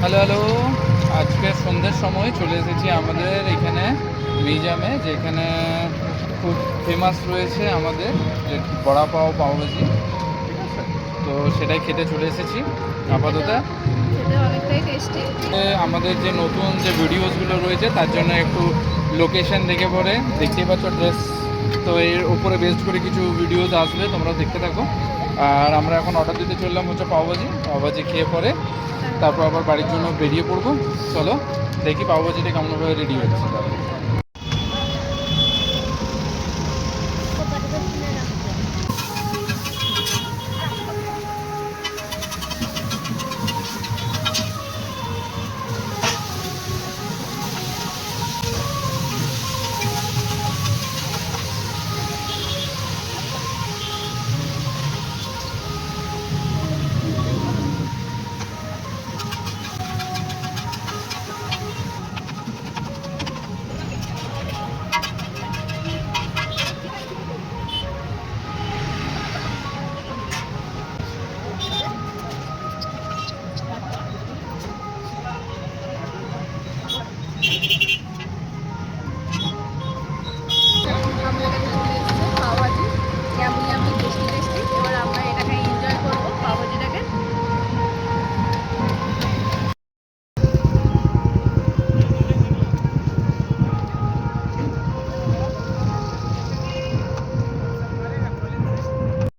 Hello hello, আজকে সন্ধ্যের সময় চলে এসেছি আমাদের এখানে মিউজিয়ামে, যেখানে খুব ফেমাস রয়েছে আমাদের যে বড়া পাও পাওভাজি। ঠিক আছে, তো সেটাই খেতে চলে এসেছি আপাতত। খেতে অনেকটাই টেস্টি। আমাদের যে নতুন যে ভিডিওসগুলো রয়েছে তার জন্য একটু লোকেশন দেখে পরে দেখতেই পাচ্ছ ড্রেস, তো এর উপরে বেস্ট করে কিছু ভিডিওস আসবে, তোমরা দেখতে থাকো। আর আমরা এখন অর্ডার দিতে চললাম হচ্ছে পাওভাজি। পাওভাজি খেয়ে পরে তারপর আবার বাড়ির জন্য বেরিয়ে পড়বো। চলো দেখি পাওভাজিটা কেমনভাবে রেডি হচ্ছে।